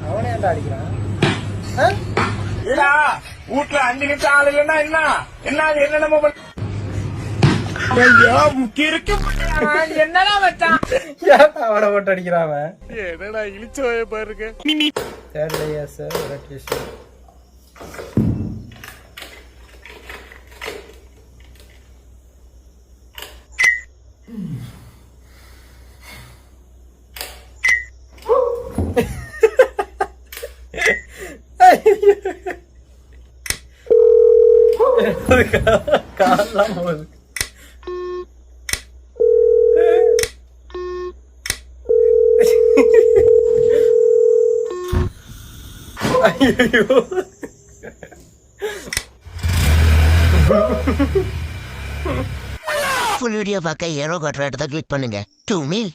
அவனே ஏன்டா அடிக்கிறான்? வீட்டுல 5 நிமிஷம் ஆள் இல்லைன்னா என்ன என்னென்னமோ என்னடா வச்சான் அவனை போட்டு அடிக்கிறான் அவன். என்னடா இழிச்சோய பாருங்க. தெரியலையா சார் ஒரு டியூஷன். காலாம் போகுது. ஐயோ ஃபுல் வீடியோ பார்க்க ஏரோ காட்டுற இடத்த கிளிக் பண்ணுங்க. 2 மீல்